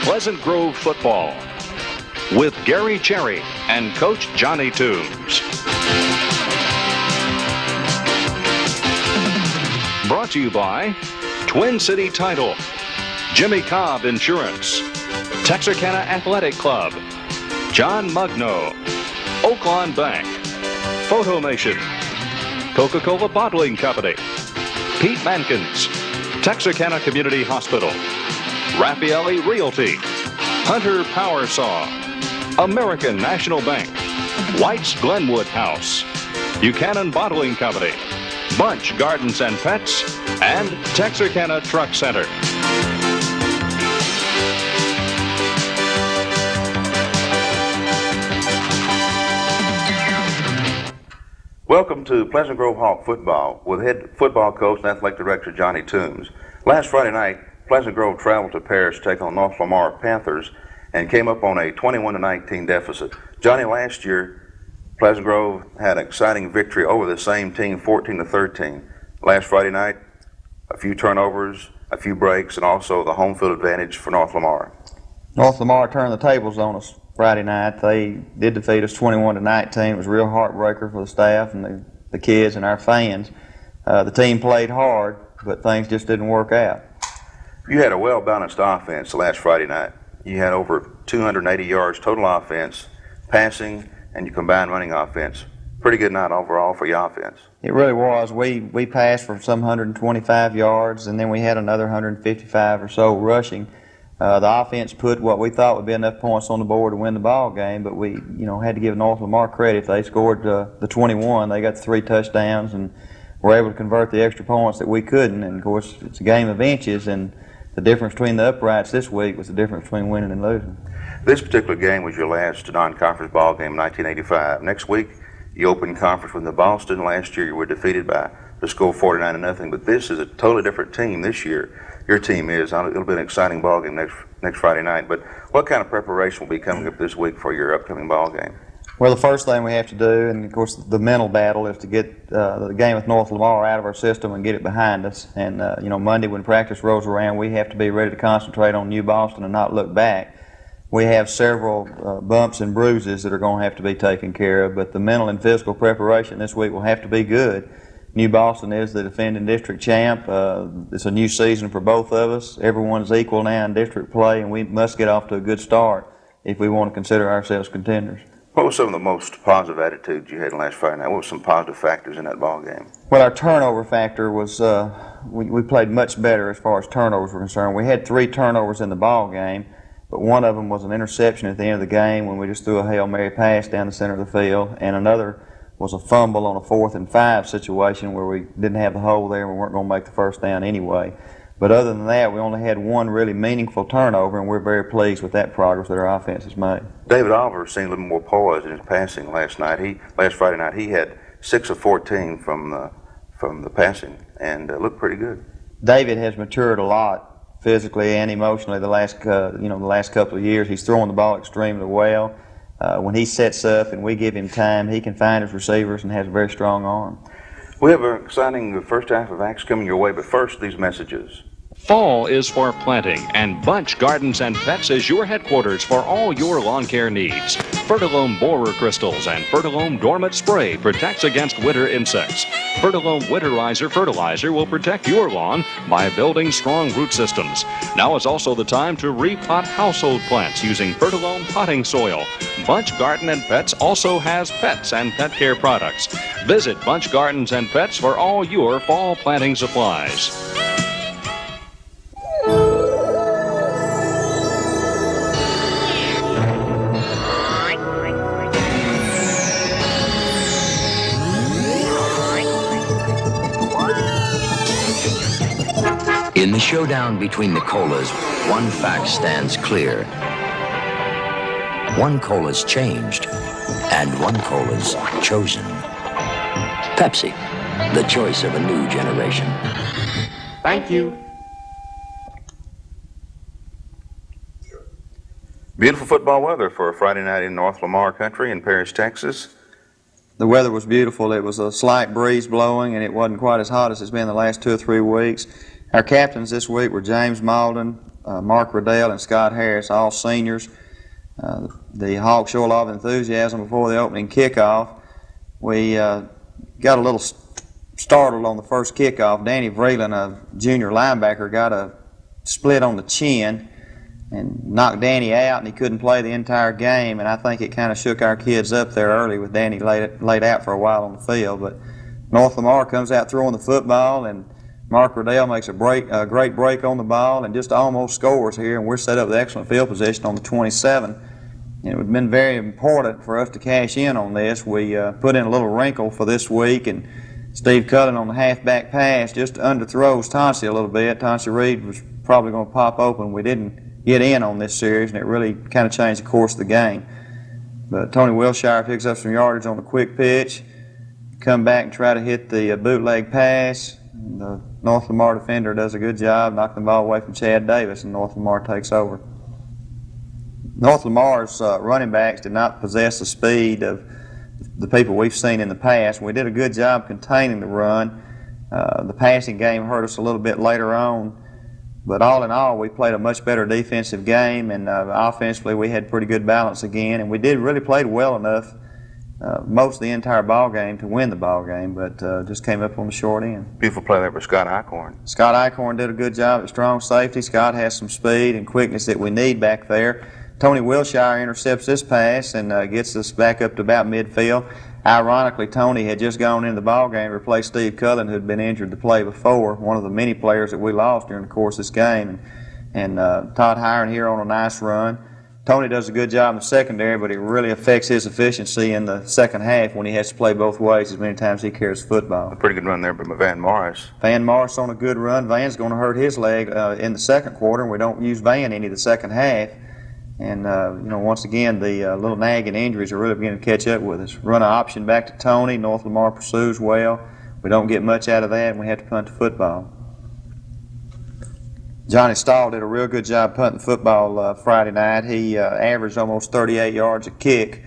Pleasant Grove football with Gary Cherry and Coach Johnny Toombs. Brought to you by Twin City Title, Jimmy Cobb Insurance, Texarkana Athletic Club, John Mugno, Oaklawn Bank, Photomation, Coca-Cola Bottling Company, Pete Mankins, Texarkana Community Hospital, Raffaelli Realty, Hunter Power Saw, American National Bank, White's Glenwood House, Buchanan Bottling Company, Bunch Gardens and Pets, and Texarkana Truck Center. Welcome to Pleasant Grove Hawk football with head football coach and athletic director Johnny Toombs. Last Friday night, Pleasant Grove traveled to Paris to take on North Lamar Panthers and came up on a 21-19 deficit. Johnny, last year, Pleasant Grove had an exciting victory over the same team, 14-13. Last Friday night, a few turnovers, a few breaks, and also the home field advantage for North Lamar. North Lamar turned the tables on us Friday night. They did defeat us 21-19. It was a real heartbreaker for the staff and the kids and our fans. The team played hard, but things just didn't work out. You had a well-balanced offense last Friday night. You had over 280 yards total offense, passing, and your combined running offense. Pretty good night overall for your offense. It really was. We passed for some 125 yards, and then we had another 155 or so rushing. The offense put what we thought would be enough points on the board to win the ball game, but we, had to give North Lamar credit. They scored the 21. They got the 3 touchdowns and were able to convert the extra points that we couldn't. And of course, it's a game of inches, and the difference between the uprights this week was the difference between winning and losing. This particular game was your last non-conference ball game in 1985. Next week, you opened conference with the Boston. Last year, you were defeated by the score 49-0. But this is a totally different team this year. Your team is. It'll be an exciting ball game next Friday night. But what kind of preparation will be coming up this week for your upcoming ball game? Well, the first thing we have to do, and of course the mental battle, is to get the game with North Lamar out of our system and get it behind us. And Monday when practice rolls around, we have to be ready to concentrate on New Boston and not look back. We have several bumps and bruises that are going to have to be taken care of, but the mental and physical preparation this week will have to be good. New Boston is the defending district champ. It's a new season for both of us. Everyone's equal now in district play, and we must get off to a good start if we want to consider ourselves contenders. What were some of the most positive attitudes you had last Friday night? What were some positive factors in that ball game? Well, our turnover factor was, we played much better as far as turnovers were concerned. We had 3 turnovers in the ball game, but one of them was an interception at the end of the game when we just threw a Hail Mary pass down the center of the field, and another was a fumble on a 4th and 5 situation where we didn't have the hole there and we weren't going to make the first down anyway. But other than that, we only had one really meaningful turnover, and we're very pleased with that progress that our offense has made. David Oliver seemed a little more poised in his passing last Friday night. He had 6 of 14 from the passing and looked pretty good. David has matured a lot physically and emotionally the last couple of years. He's throwing the ball extremely well. When he sets up and we give him time, he can find his receivers and has a very strong arm. We have an exciting first half of acts coming your way, but first, these messages. Fall is for planting, and Bunch Gardens and Pets is your headquarters for all your lawn care needs. Fertilome borer crystals and Fertilome dormant spray protects against winter insects. Fertilome winterizer fertilizer will protect your lawn by building strong root systems. Now is also the time to repot household plants using Fertilome potting soil. Bunch Garden and Pets also has pets and pet care products. Visit Bunch Gardens and Pets for all your fall planting supplies. In the showdown between the colas, one fact stands clear. One cola's changed, and one cola's chosen. Pepsi, the choice of a new generation. Thank you. Beautiful football weather for a Friday night in North Lamar country in Paris, Texas. The weather was beautiful. It was a slight breeze blowing, and it wasn't quite as hot as it's been the last 2 or 3 weeks. Our captains this week were James Malden, Mark Riddell and Scott Harris, all seniors. The Hawks show a lot of enthusiasm before the opening kickoff. We got a little startled on the first kickoff. Danny Vreeland, a junior linebacker, got a split on the chin and knocked Danny out, and he couldn't play the entire game. And I think it kind of shook our kids up there early with Danny laid out for a while on the field. But North Lamar comes out throwing the football, and Mark Riddell makes a great break on the ball and just almost scores here, and we're set up with excellent field position on the 27. And it would have been very important for us to cash in on this. We put in a little wrinkle for this week, and Steve Cullen on the halfback pass just underthrows Tonsi a little bit. Tonsi Reed was probably going to pop open. We didn't get in on this series, and it really kind of changed the course of the game. But Tony Wilshire picks up some yardage on the quick pitch, come back and try to hit the bootleg pass. The North Lamar defender does a good job, knocking the ball away from Chad Davis, and North Lamar takes over. North Lamar's running backs did not possess the speed of the people we've seen in the past. We did a good job containing the run. The passing game hurt us a little bit later on, but all in all, we played a much better defensive game, and offensively we had pretty good balance again, and we did really play well enough most of the entire ball game to win the ball game, but just came up on the short end. Beautiful play there by Scott Eichhorn. Scott Eichhorn did a good job at strong safety. Scott has some speed and quickness that we need back there. Tony Wilshire intercepts this pass and gets us back up to about midfield. Ironically, Tony had just gone into the ball game to replace Steve Cullen, who had been injured the play before, one of the many players that we lost during the course of this game. And Todd Hiron here on a nice run. Tony does a good job in the secondary, but it really affects his efficiency in the second half when he has to play both ways as many times he carries the football. A pretty good run there by Van Morris. Van Morris on a good run. Van's going to hurt his leg in the second quarter, and we don't use Van any of the second half. And, once again, the little nagging injuries are really beginning to catch up with us. Run an option back to Tony. North Lamar pursues well. We don't get much out of that, and we have to punt the football. Johnny Stahl did a real good job punting the football Friday night. He averaged almost 38 yards a kick,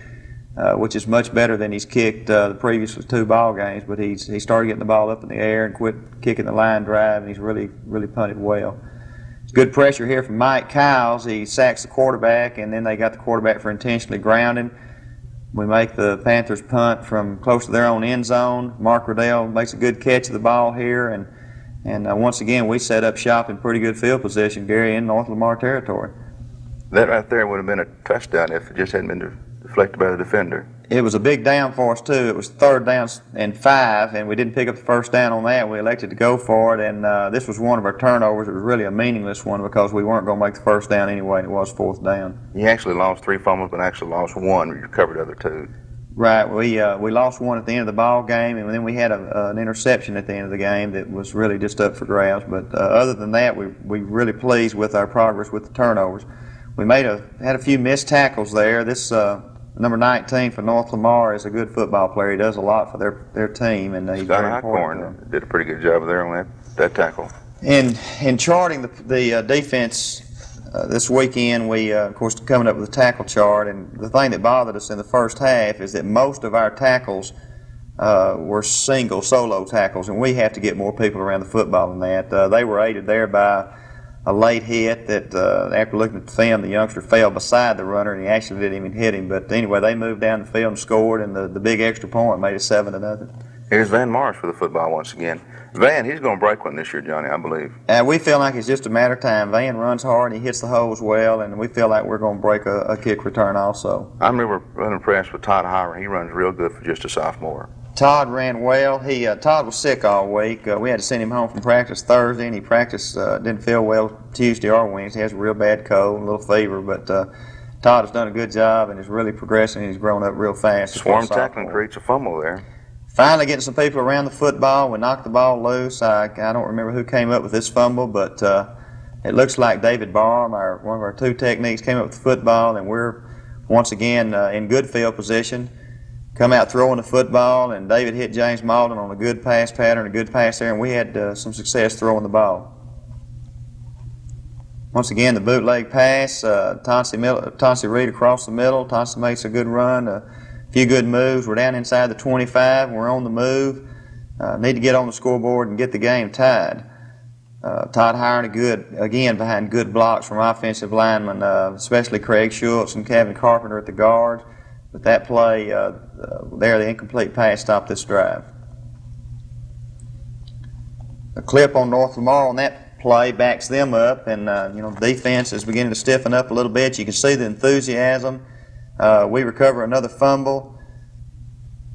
which is much better than he's kicked the previous 2 ball games. But he started getting the ball up in the air and quit kicking the line drive, and he's really punted well. Good pressure here from Mike Kiles. He sacks the quarterback, and then they got the quarterback for intentionally grounding. We make the Panthers punt from close to their own end zone. Mark Riddell makes a good catch of the ball here, and once again we set up shop in pretty good field position, Gary, in North Lamar territory. That right there would have been a touchdown if it just hadn't been deflected by the defender. It was a big down for us, too. It was 3rd down and 5, and we didn't pick up the first down on that. We elected to go for it, and this was one of our turnovers. It was really a meaningless one because we weren't going to make the first down anyway, and it was 4th down. You actually lost 3 fumbles, but actually lost 1. You recovered the other 2. Right. We lost 1 at the end of the ball game, and then we had an interception at the end of the game that was really just up for grabs. But other than that, we really pleased with our progress with the turnovers. We had a few missed tackles there. This number 19 for North Lamar is a good football player. He does a lot for their team, and he's Scott very important. Eichhorn did a pretty good job there on that tackle. In charting the defense this weekend, we of course coming up with a tackle chart, and the thing that bothered us in the first half is that most of our tackles were solo tackles, and we have to get more people around the football than that. They were aided there by a late hit that after looking at the film, the youngster fell beside the runner, and he actually didn't even hit him. But anyway, they moved down the field and scored, and the big extra point made it 7-0. Here's Van Morris for the football once again. Van, he's going to break one this year, Johnny, I believe. We feel like it's just a matter of time. Van runs hard, and he hits the holes well, and we feel like we're going to break a kick return also. I'm really impressed with Todd Hiron. He runs real good for just a sophomore. Todd ran well. Todd was sick all week. We had to send him home from practice Thursday, and he didn't feel well Tuesday or Wednesday. He has a real bad cold, a little fever, but Todd has done a good job and is really progressing. He's grown up real fast. Swarm tackling creates a fumble there. Finally getting some people around the football. We knocked the ball loose. I don't remember who came up with this fumble, but it looks like David Barham, one of our 2 techniques, came up with the football, and we're once again in good field position. Come out throwing the football, and David hit James Malden on a good pass pattern, a good pass there, and we had some success throwing the ball. Once again, the bootleg pass, Tonsi Reed across the middle. Tonsi makes a good run, a few good moves. We're down inside the 25, and we're on the move. Need to get on the scoreboard and get the game tied. Todd Hiron, again, behind good blocks from offensive linemen, especially Craig Schultz and Kevin Carpenter at the guard. But that play there, the incomplete pass stopped this drive. A clip on North Lamar on that play backs them up, and the defense is beginning to stiffen up a little bit. You can see the enthusiasm. We recover another fumble.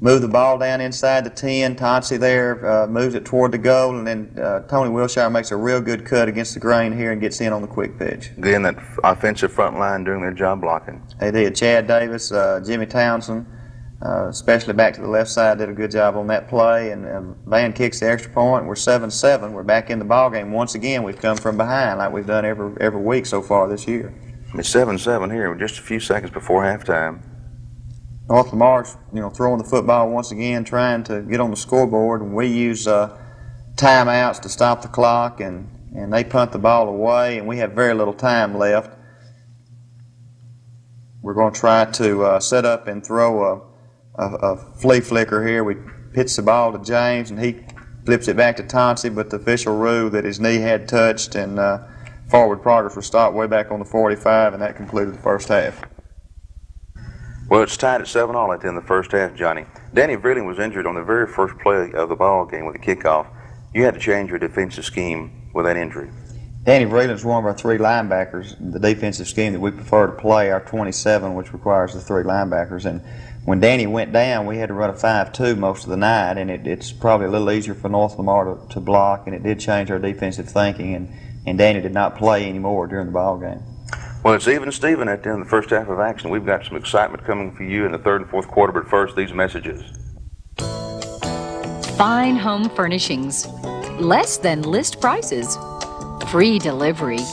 Move the ball down inside the 10. Tonsi there moves it toward the goal, and then Tony Wilshire makes a real good cut against the grain here and gets in on the quick pitch. Again, that offensive front line doing their job blocking. They did. Chad Davis, Jimmy Townsend, especially back to the left side, did a good job on that play. And Van kicks the extra point. We're 7-7. We're back in the ball game once again. We've come from behind like we've done every week so far this year. It's 7-7 here, just a few seconds before halftime. North Lamar's, throwing the football once again, trying to get on the scoreboard, and we use timeouts to stop the clock, and they punt the ball away, and we have very little time left. We're going to try to set up and throw a flea flicker here. We pitch the ball to James, and he flips it back to Tonsi, but the official ruled that his knee had touched, and forward progress was stopped way back on the 45, and that concluded the first half. Well, it's tied at 7-all at the end of the first half, Johnny. Danny Vreeling was injured on the very first play of the ball game with the kickoff. You had to change your defensive scheme with that injury. Danny Vreeling is one of our three linebackers. The defensive scheme that we prefer to play, our 27, which requires the three linebackers. And when Danny went down, we had to run a 5-2 most of the night, and it's probably a little easier for North Lamar to block, and it did change our defensive thinking, and Danny did not play anymore during the ball game. Well, it's even Steven at the end of the first half of action. We've got some excitement coming for you in the third and fourth quarter, but first, these messages. Fine home furnishings. Less than list prices. Free delivery.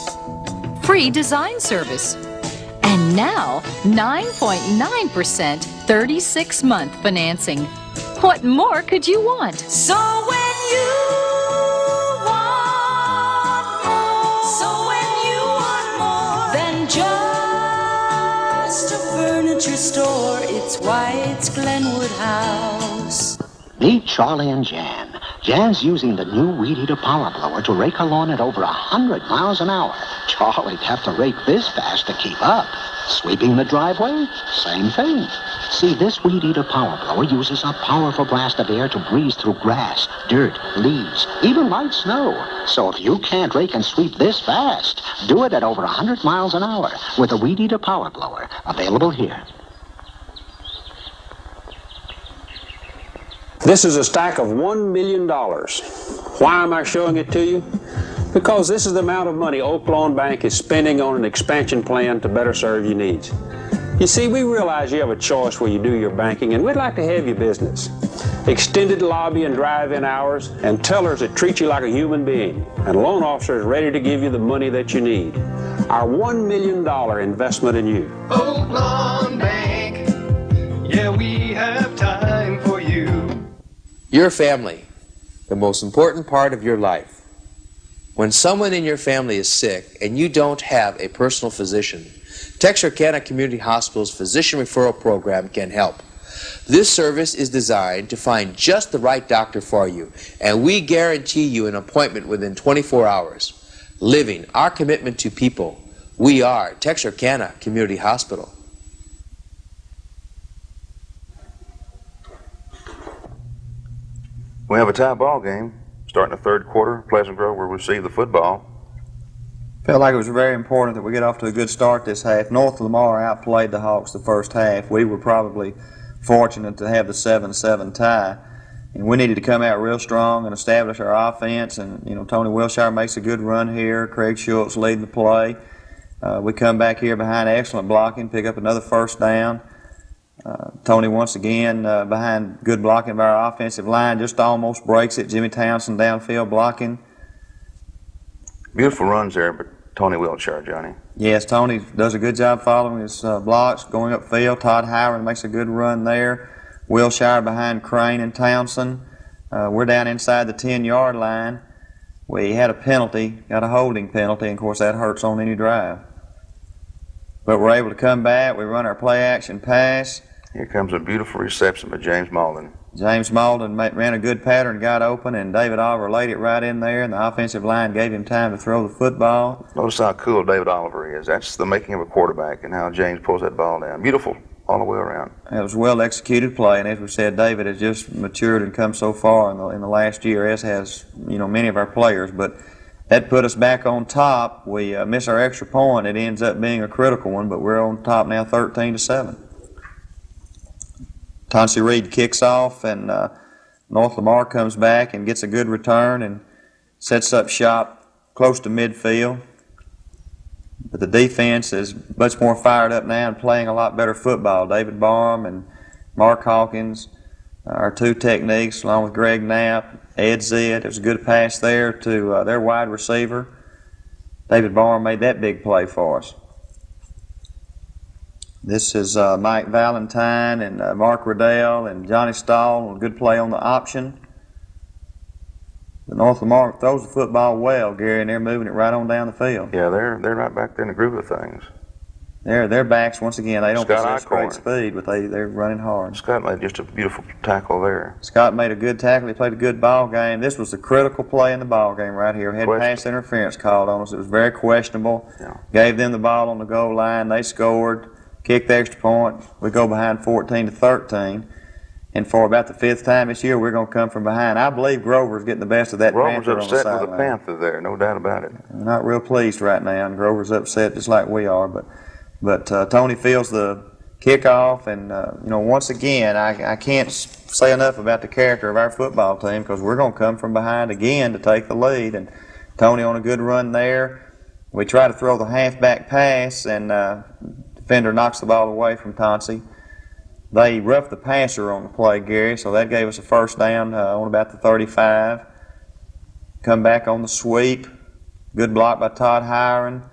Free design service. And now, 9.9% 36-month financing. What more could you want? So when you just a furniture store, it's White's Glenwood House. Meet Charlie and Jan. Jan's using the new Weed Eater power blower to rake a lawn at over 100 miles an hour. Charlie'd have to rake this fast to keep up. Sweeping the driveway? Same thing. See, this Weed Eater power blower uses a powerful blast of air to breeze through grass, dirt, leaves, even light snow. So if you can't rake and sweep this fast, do it at over 100 miles an hour with a Weed Eater power blower. Available here. This is a stack of $1 million. Why am I showing it to you? Because this is the amount of money Oak Lawn Bank is spending on an expansion plan to better serve your needs. You see, we realize you have a choice where you do your banking, and we'd like to have your business. Extended lobby and drive-in hours, and tellers that treat you like a human being, and loan officers ready to give you the money that you need. Our $1 million investment in you. Oak Lawn Bank, yeah, we have time for you. Your family, the most important part of your life. When someone in your family is sick and you don't have a personal physician, Texarkana Community Hospital's Physician Referral Program can help. This service is designed to find just the right doctor for you, and we guarantee you an appointment within 24 hours. Living our commitment to people, we are Texarkana Community Hospital. We have a tie ball game starting the third quarter. Pleasant Grove will receive the football. Felt like it was very important that we get off to a good start this half. North Lamar outplayed the Hawks the first half. We were probably fortunate to have the 7-7 tie. And we needed to come out real strong and establish our offense. And, Tony Wilshire makes a good run here. Craig Schultz leading the play. We come back here behind excellent blocking, pick up another first down. Tony once again behind good blocking by our offensive line, just almost breaks it. Jimmy Townsend downfield blocking. Beautiful runs there, but Tony Wilshire, Johnny. Yes, Tony does a good job following his blocks, going upfield. Todd Hiron makes a good run there. Wilshire behind Crane and Townsend. We're down inside the 10-yard line. We had a penalty, got a holding penalty, and of course that hurts on any drive. But we're able to come back. We run our play-action pass. Here comes a beautiful reception by James Malden. James Malden ran a good pattern, got open, and David Oliver laid it right in there, and the offensive line gave him time to throw the football. Notice how cool David Oliver is. That's the making of a quarterback, and how James pulls that ball down. Beautiful all the way around. It was a well-executed play, and as we said, David has just matured and come so far in the last year, as has many of our players. But that put us back on top. We miss our extra point. It ends up being a critical one, but we're on top now, 13-7. Tonsi Reed kicks off, and North Lamar comes back and gets a good return and sets up shop close to midfield. But the defense is much more fired up now and playing a lot better football. David Barham and Mark Hawkins, our two techniques, along with Greg Knapp, Ed Zitt. It was a good pass there to their wide receiver. David Barham made that big play for us. This is Mike Valentine and Mark Riddell and Johnny Stahl. A good play on the option. The North Lamar throws the football well, Gary, and they're moving it right on down the field. Yeah, they're right back there in the groove of things. Their backs, once again, they don't possess Scott great speed, but they're running hard. Scott made just a beautiful tackle there. Scott made a good tackle. He played a good ball game. This was the critical play in the ball game right here. We had pass interference called on us. It was very questionable. Yeah. Gave them the ball on the goal line. They scored, kicked the extra point. We go behind 14-13. And for about the fifth time this year, we're going to come from behind. I believe Grover's getting the best of that Panther on the sideline. Grover's upset with the Panther there, no doubt about it. We're not real pleased right now, and Grover's upset just like we are. But Tony fields the kickoff, and once again, I can't say enough about the character of our football team, because we're going to come from behind again to take the lead. And Tony on a good run there. We try to throw the halfback pass, and defender knocks the ball away from Tonsi. They roughed the passer on the play, Gary, so that gave us a first down on about the 35. Come back on the sweep. Good block by Todd Hiron,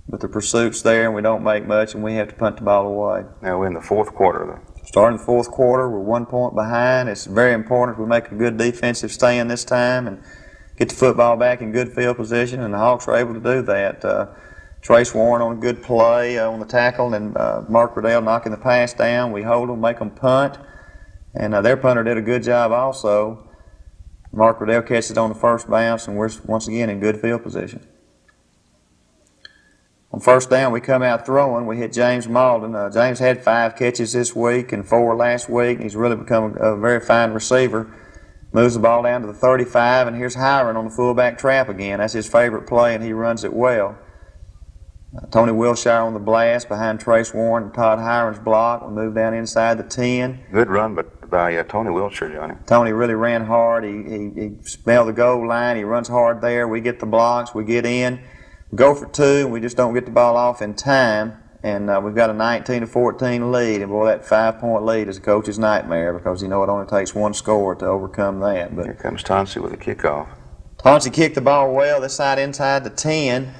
but the pursuit's there and we don't make much, and we have to punt the ball away. Now we're in the fourth quarter, though. Starting the fourth quarter, we're 1 point behind. It's very important we make a good defensive stand this time and get the football back in good field position, and the Hawks were able to do that. Trace Warren on a good play on the tackle, and Mark Riddell knocking the pass down. We hold them, make them punt, and their punter did a good job also. Mark Riddell catches it on the first bounce, and we're once again in good field position. On first down, we come out throwing. We hit James Malden. James had 5 catches this week and 4 last week, and he's really become a very fine receiver. Moves the ball down to the 35, and here's Hiron on the fullback trap again. That's his favorite play, and he runs it well. Tony Wilshire on the blast behind Trace Warren and Todd Hiron's block. We move down inside the 10. Good run by Tony Wilshire, Johnny. Tony really ran hard. He smelled the goal line. He runs hard there. We get the blocks. We get in. We go for 2, and we just don't get the ball off in time. And we've got a 19-14 lead. And, boy, that 5-point lead is a coach's nightmare, because it only takes 1 score to overcome that. But here comes Tonsi with a kickoff. Tonsi kicked the ball well this side inside the 10.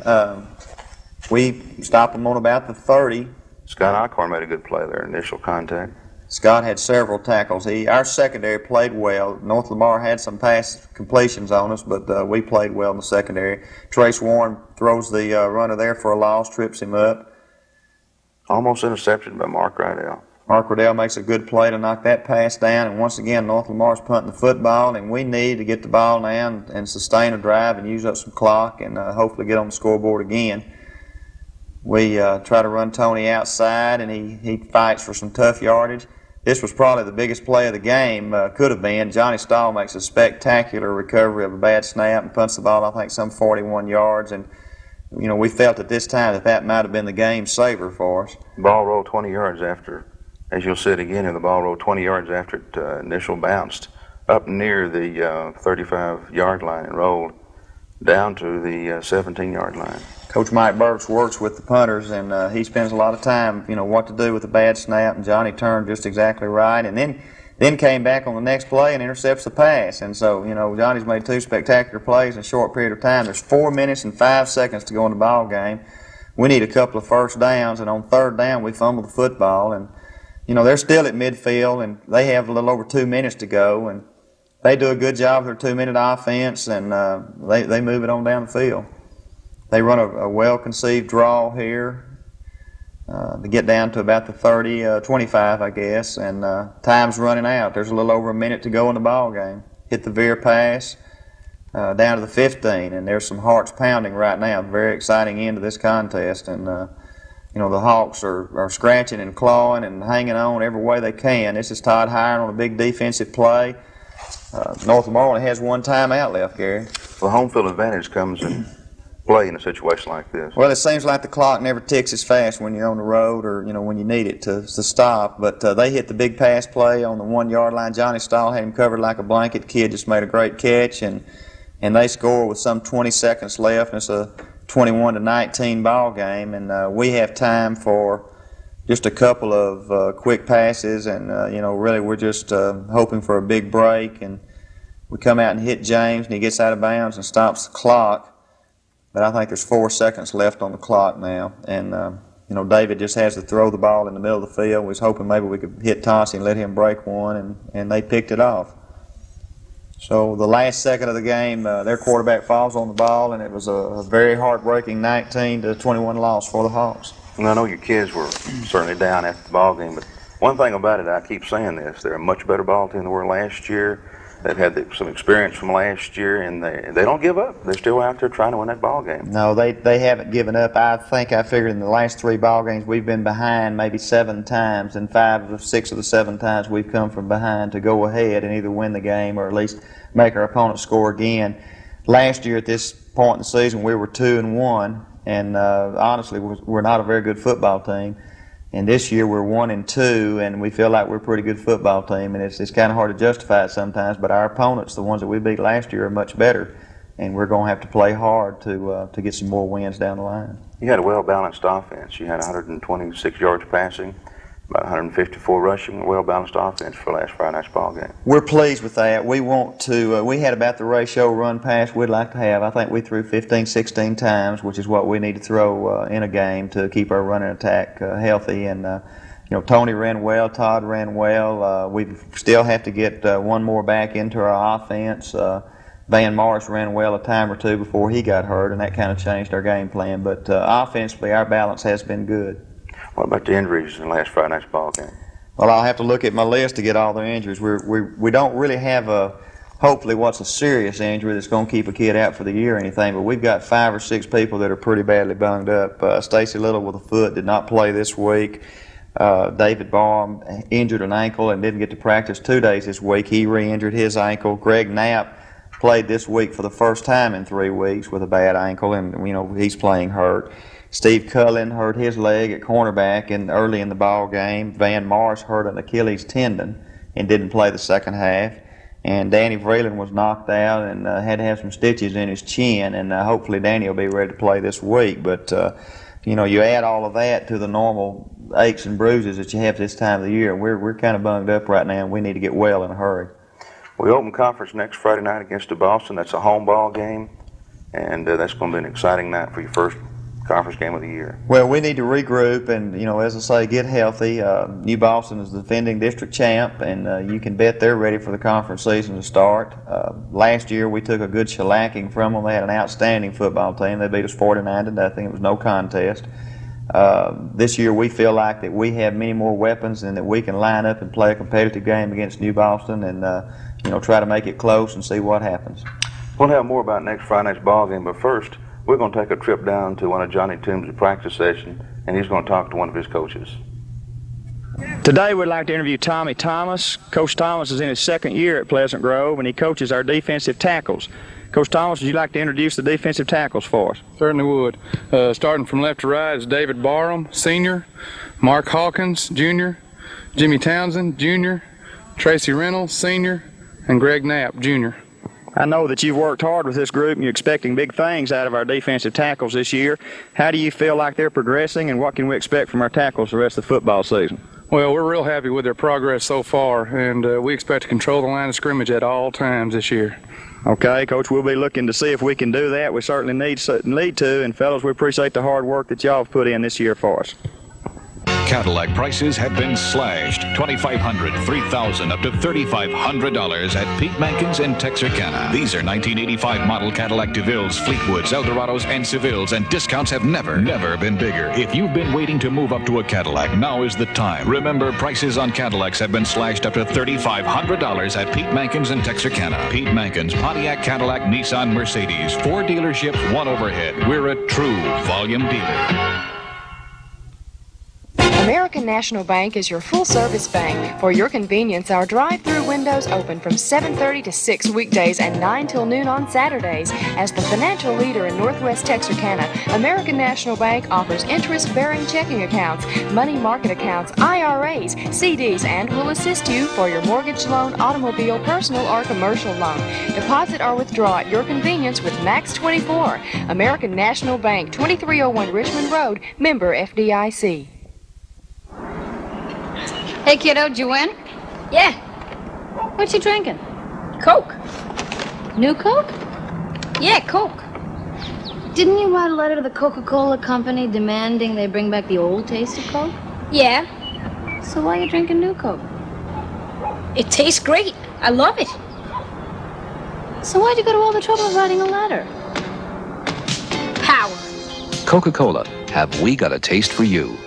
We stopped him on about the 30. Scott Alcorn made a good play there, initial contact. Scott had several tackles. Our secondary played well. North Lamar had some pass completions on us, but we played well in the secondary. Trace Warren throws the runner there for a loss, trips him up. Almost interception by Mark Riddell. Mark Riddell makes a good play to knock that pass down, and once again, North Lamar's punting the football, and we need to get the ball now and sustain a drive and use up some clock and hopefully get on the scoreboard again. We try to run Tony outside, and he fights for some tough yardage. This was probably the biggest play of the game, could have been. Johnny Stahl makes a spectacular recovery of a bad snap and punts the ball, I think, some 41 yards. And, we felt at this time that might have been the game saver for us. Ball rolled 20 yards after, as you'll see it again here, the ball rolled 20 yards after it initial bounced up near the 35-yard line and rolled down to the 17-yard line. Coach Mike Burks works with the punters, and he spends a lot of time, what to do with a bad snap, and Johnny turned just exactly right, and then came back on the next play and intercepts the pass. And so, Johnny's made 2 spectacular plays in a short period of time. There's 4 minutes and 5 seconds to go in the ball game. We need a couple of first downs, and on third down we fumble the football, and they're still at midfield, and they have a little over 2 minutes to go, and they do a good job with their 2-minute offense, and they move it on down the field. They run a well-conceived draw here. to get down to about the 30, 25, I guess, and time's running out. There's a little over a minute to go in the ball game. Hit the veer pass down to the 15, and there's some hearts pounding right now. Very exciting end to this contest, and you know, the Hawks are scratching and clawing and hanging on every way they can. This is Todd Hiron on a big defensive play. North Lamar only has one timeout left, Gary. Well, home field advantage comes in play in a situation like this. Well, it seems like the clock never ticks as fast when you're on the road, or you know, when you need it to stop. But they hit the big pass play on the 1 yard line. Johnny Stahl had him covered like a blanket. Kid just made a great catch, and they score with some 20 seconds left, and it's a 21-19 ball game. And we have time for just a couple of quick passes, and you know, really we're just hoping for a big break. And we come out and hit James, and he gets out of bounds and stops the clock. But I think there's 4 seconds left on the clock now, and you know, David just has to throw the ball in the middle of the field. We was hoping maybe we could hit Tossie and let him break one, and they picked it off. So the last second of the game, their quarterback falls on the ball, and it was a very heartbreaking 19-21 loss for the Hawks. Well, I know your kids were certainly down after the ball game, but one thing about it, I keep saying this, they're a much better ball team than they were last year. They've had some experience from last year, and they don't give up. They're still out there trying to win that ball game. No, they haven't given up. I figured in the last 3 ball games we've been behind maybe 7 times, and 5 or 6 of the 7 times we've come from behind to go ahead and either win the game or at least make our opponent score again. Last year at this point in the season we were 2-1, and honestly we're not a very good football team. And this year we're 1-2, and we feel like we're a pretty good football team, and it's kind of hard to justify it sometimes. But our opponents, the ones that we beat last year, are much better, and we're going to have to play hard to get some more wins down the line. You had a well-balanced offense. You had 126 yards passing, about 154 rushing, a well-balanced offense for last Friday night's ball game. We're pleased with that. We want to. We had about the ratio run-pass we'd like to have. I think we threw 15, 16 times, which is what we need to throw in a game to keep our running attack healthy. And you know, Tony ran well, Todd ran well. We still have to get one more back into our offense. Van Morris ran well a time or 2 before he got hurt, and that kind of changed our game plan. But offensively, our balance has been good. What about the injuries in last Friday night's ball game? Well, I'll have to look at my list to get all the injuries. We don't really have hopefully what's a serious injury that's going to keep a kid out for the year or anything, but we've got 5 or 6 people that are pretty badly bunged up. Stacy Little with a foot did not play this week. David Barham injured an ankle and didn't get to practice 2 days this week. He re-injured his ankle. Greg Knapp played this week for the first time in 3 weeks with a bad ankle, and you know, he's playing hurt. Steve Cullen hurt his leg at cornerback early in the ball game. Van Morris hurt an Achilles tendon and didn't play the second half. And Danny Vreeland was knocked out and had to have some stitches in his chin. And hopefully Danny will be ready to play this week. But you know, you add all of that to the normal aches and bruises that you have this time of the year. We're kind of bunged up right now, and we need to get well in a hurry. We open conference next Friday night against Boston. That's a home ball game, and that's going to be an exciting night for your first conference game of the year. Well, we need to regroup and, you know, as I say, get healthy. New Boston is the defending district champ, and you can bet they're ready for the conference season to start. Last year we took a good shellacking from them. They had an outstanding football team. They beat us 49-0. It was no contest. This year we feel like that we have many more weapons and that we can line up and play a competitive game against New Boston and you know, try to make it close and see what happens. We'll have more about next Friday night's ball game, but first we're going to take a trip down to one of Johnny Toombs' practice session, and he's going to talk to one of his coaches. Today we'd like to interview Tommy Thomas. Coach Thomas is in his 2nd year at Pleasant Grove, and he coaches our defensive tackles. Coach Thomas, would you like to introduce the defensive tackles for us? Certainly would. Starting from left to right is David Barham, Sr., Mark Hawkins, Jr., Jimmy Townsend, Jr., Tracy Reynolds, Sr., and Greg Knapp, Jr. I know that you've worked hard with this group and you're expecting big things out of our defensive tackles this year. How do you feel like they're progressing, and what can we expect from our tackles the rest of the football season? Well, we're real happy with their progress so far, and we expect to control the line of scrimmage at all times this year. Okay, Coach, we'll be looking to see if we can do that. We certainly need to, and fellas, we appreciate the hard work that y'all have put in this year for us. Cadillac prices have been slashed. $2,500, $3,000, up to $3,500 at Pete Mankins in Texarkana. These are 1985 model Cadillac DeVilles, Fleetwoods, Eldorados, and Sevilles, and discounts have never been bigger. If you've been waiting to move up to a Cadillac, now is the time. Remember, prices on Cadillacs have been slashed up to $3,500 at Pete Mankins in Texarkana. Pete Mankins, Pontiac, Cadillac, Nissan, Mercedes. 4 dealerships, 1 overhead. We're a true volume dealer. American National Bank is your full-service bank. For your convenience, our drive-through windows open from 7:30 to 6 weekdays and 9 till noon on Saturdays. As the financial leader in Northwest Texarkana, American National Bank offers interest-bearing checking accounts, money market accounts, IRAs, CDs, and will assist you for your mortgage loan, automobile, personal, or commercial loan. Deposit or withdraw at your convenience with Max 24. American National Bank, 2301 Richmond Road, member FDIC. Hey, kiddo, did you win? Yeah. What you drinking? Coke. New Coke? Yeah, Coke. Didn't you write a letter to the Coca-Cola company demanding they bring back the old taste of Coke? Yeah. So why are you drinking New Coke? It tastes great. I love it. So why'd you go to all the trouble of writing a letter? Power. Coca-Cola, have we got a taste for you?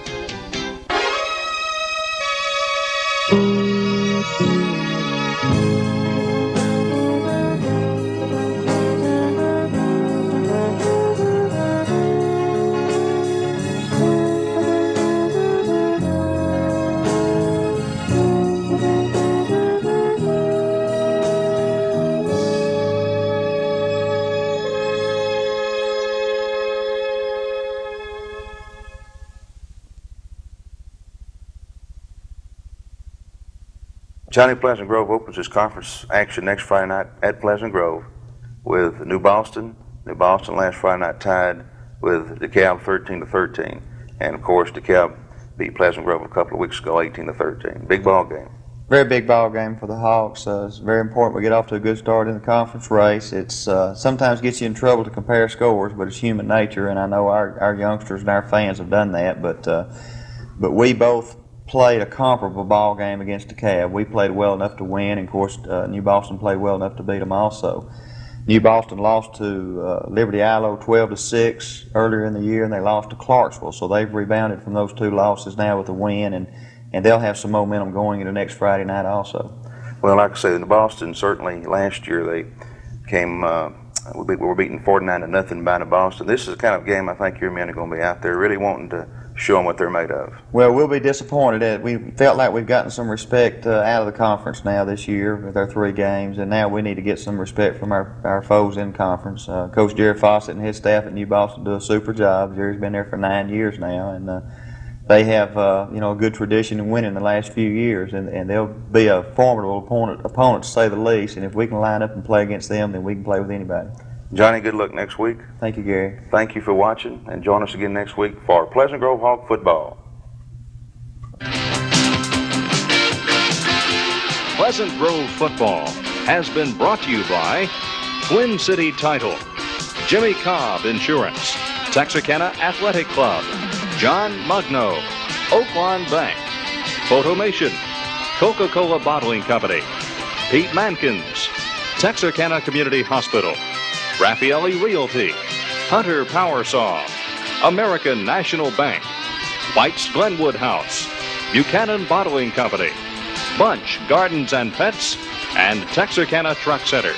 Johnny Pleasant Grove opens his conference action next Friday night at Pleasant Grove with New Boston. New Boston last Friday night tied with DeKalb 13-13. And of course, DeKalb beat Pleasant Grove a couple of weeks ago, 18-13. Big ball game. Very big ball game for the Hawks. It's very important we get off to a good start in the conference race. It's sometimes gets you in trouble to compare scores, but it's human nature, and I know our youngsters and our fans have done that. But we both played a comparable ball game against DeKalb. We played well enough to win, and of course, New Boston played well enough to beat them also. New Boston lost to Liberty Ilo 12-6 earlier in the year, and they lost to Clarksville. So they've rebounded from those 2 losses now with a win, and they'll have some momentum going into next Friday night also. Well, like I say, New Boston certainly last year they came. We were beaten 49-0 by New Boston. This is the kind of game I think your men are going to be out there really wanting to show them what they're made of. Well, we'll be disappointed. We felt like we've gotten some respect out of the conference now this year with our 3 games, and now we need to get some respect from our foes in conference. Coach Jerry Fawcett and his staff at New Boston do a super job. Jerry's been there for 9 years now, and they have a good tradition in winning the last few years, and they'll be a formidable opponent to say the least. And if we can line up and play against them, then we can play with anybody. Johnny, good luck next week. Thank you, Gary. Thank you for watching, and join us again next week for Pleasant Grove Hawk football. Pleasant Grove football has been brought to you by Twin City Title, Jimmy Cobb Insurance, Texarkana Athletic Club, John Mugno, Oaklawn Bank, Photomation, Coca-Cola Bottling Company, Pete Mankins, Texarkana Community Hospital, Raffaelli Realty, Hunter Power Saw, American National Bank, White's Glenwood House, Buchanan Bottling Company, Bunch Gardens and Pets, and Texarkana Truck Center.